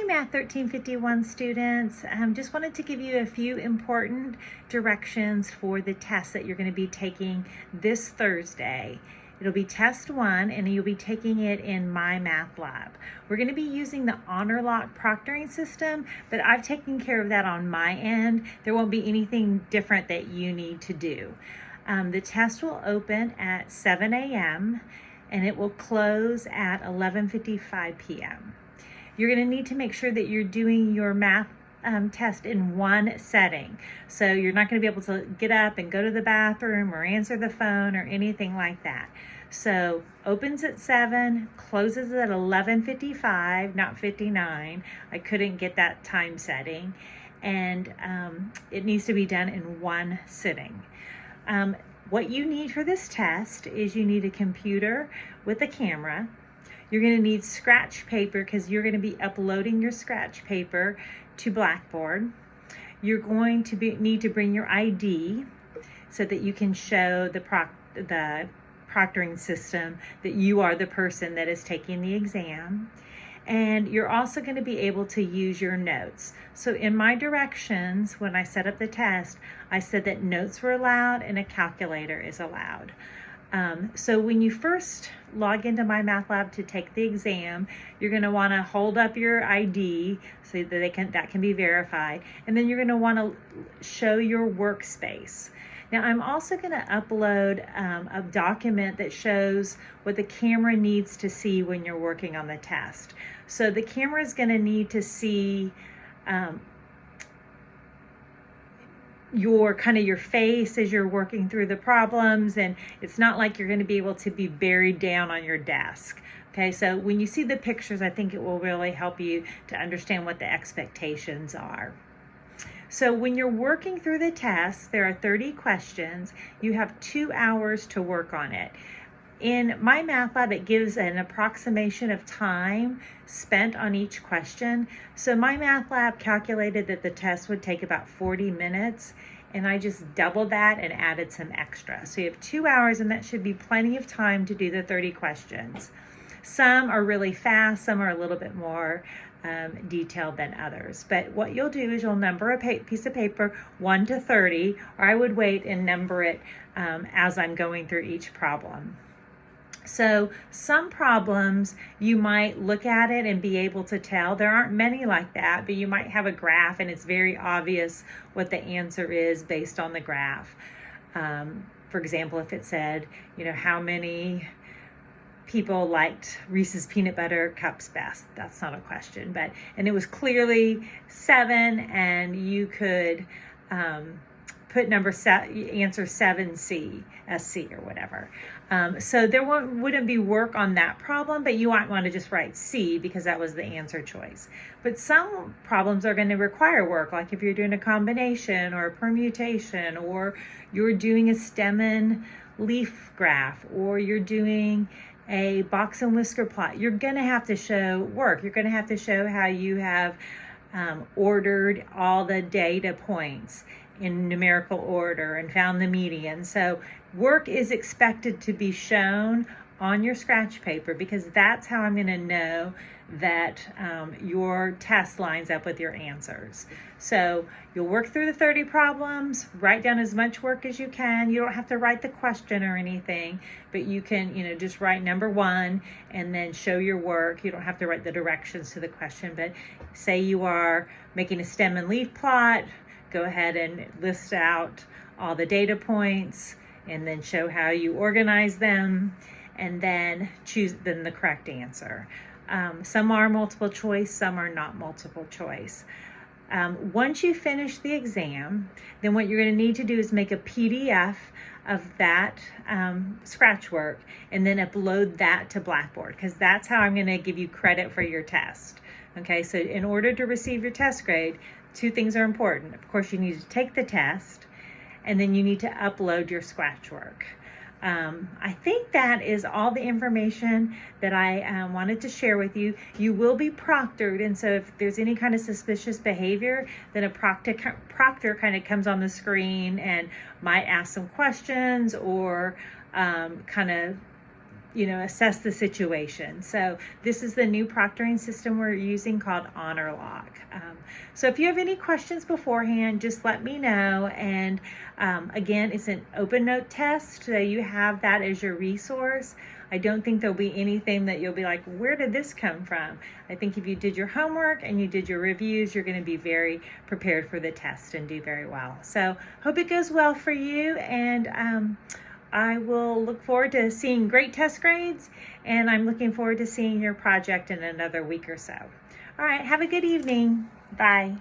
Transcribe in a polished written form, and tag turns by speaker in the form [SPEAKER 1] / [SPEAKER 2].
[SPEAKER 1] Math 1351 students, just wanted to give you a few important directions for the test that you're going to be taking this Thursday. It'll be test 1 and you'll be taking it in My Math Lab. We're going to be using the HonorLock proctoring system, but I've taken care of that on my end. There won't be anything different that you need to do. The test will open at 7 a.m. and it will close at 11:55 p.m. You're going to need to make sure that you're doing your math test in one setting. So you're not going to be able to get up and go to the bathroom or answer the phone or anything like that. So opens at 7, closes at 11:55, not 59. I couldn't get that time setting. And it needs to be done in one sitting. What you need for this test is you need a computer with a camera. You're going to need scratch paper because you're going to be uploading your scratch paper to Blackboard. You're going to need to bring your ID so that you can show the proctoring system that you are the person that is taking the exam. And you're also going to be able to use your notes. So in my directions, when I set up the test, I said that notes were allowed and a calculator is allowed. So when you first log into My Math Lab to take the exam, you're going to want to hold up your ID so that that can be verified. And then you're going to want to show your workspace. Now I'm also going to upload a document that shows what the camera needs to see when you're working on the test. So the camera is going to need to see your face as you're working through the problems, and it's not like you're going to be able to be buried down on your desk. Okay, so when you see the pictures, I think it will really help you to understand what the expectations are. So when you're working through the test, there are 30 questions. You have 2 hours to work on it. In My Math Lab, it gives an approximation of time spent on each question. So My Math Lab calculated that the test would take about 40 minutes, and I just doubled that and added some extra. So you have 2 hours, and that should be plenty of time to do the 30 questions. Some are really fast, some are a little bit more detailed than others. But what you'll do is you'll number a piece of paper 1 to 30, or I would wait and number it as I'm going through each problem. So some problems, you might look at it and be able to tell. There aren't many like that, but you might have a graph and it's very obvious what the answer is based on the graph. For example, if it said, how many people liked Reese's peanut butter cups best, that's not a question, and it was clearly 7, and you could put answer 7C, SC or whatever. So there wouldn't be work on that problem, but you might want to just write C because that was the answer choice. But some problems are going to require work, like if you're doing a combination or a permutation, or you're doing a stem and leaf graph, or you're doing a box and whisker plot. You're going to have to show work. You're going to have to show how you have ordered all the data points in numerical order and found the median. So work is expected to be shown on your scratch paper because that's how I'm going to know that your test lines up with your answers. So you'll work through the 30 problems, write down as much work as you can. You don't have to write the question or anything, but you can, just write number 1 and then show your work. You don't have to write the directions to the question, but say you are making a stem and leaf plot, go ahead and list out all the data points and then show how you organize them, and then choose the correct answer. Some are multiple choice, some are not multiple choice. Once you finish the exam, then what you're going to need to do is make a PDF of that scratch work and then upload that to Blackboard, because that's how I'm going to give you credit for your test. Okay, so in order to receive your test grade, 2 things are important. Of course, you need to take the test, and then you need to upload your scratch work. I think that is all the information that I wanted to share with you. You will be proctored, and so if there's any kind of suspicious behavior, then a proctor kind of comes on the screen and might ask some questions or kind of assess the situation. So this is the new proctoring system we're using called HonorLog. So if you have any questions beforehand, just let me know. And again, it's an open note test, so you have that as your resource. I don't think there'll be anything that you'll be like, where did this come from? I think if you did your homework and you did your reviews, you're going to be very prepared for the test and do very well. So hope it goes well for you, and I will look forward to seeing great test grades, and I'm looking forward to seeing your project in another week or so. All right, have a good evening. Bye.